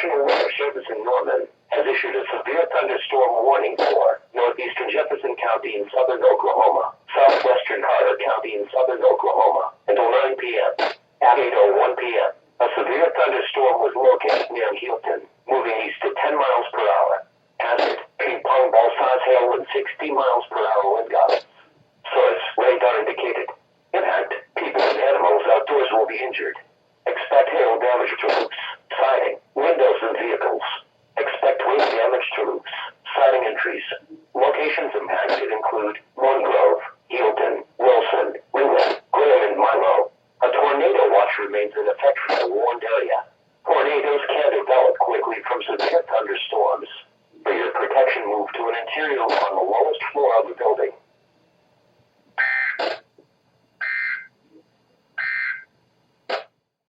National Weather Service in Norman has issued a severe thunderstorm warning for northeastern Jefferson County in southern Oklahoma, southwestern Carter County in southern Oklahoma, until 9 p.m. At 8:01 p.m., a severe thunderstorm was located near Hilton, moving east at 10 miles per hour. Hazard, ping-pong ball size hail with 60 miles per hour wind gusts. Source, radar indicated. Impact, people and animals outdoors will be injured. Expect hail damage to roofs, siding, windows, and vehicles. Expect wind damage to roofs, siding, and trees. Locations impacted include Moon Grove, Hilton, Wilson, Wheeler, Graham, and Milo. A tornado watch remains in effect for the warned area. Tornadoes can develop quickly from severe thunderstorms. For your protection, move to an interior on the lowest floor of the building.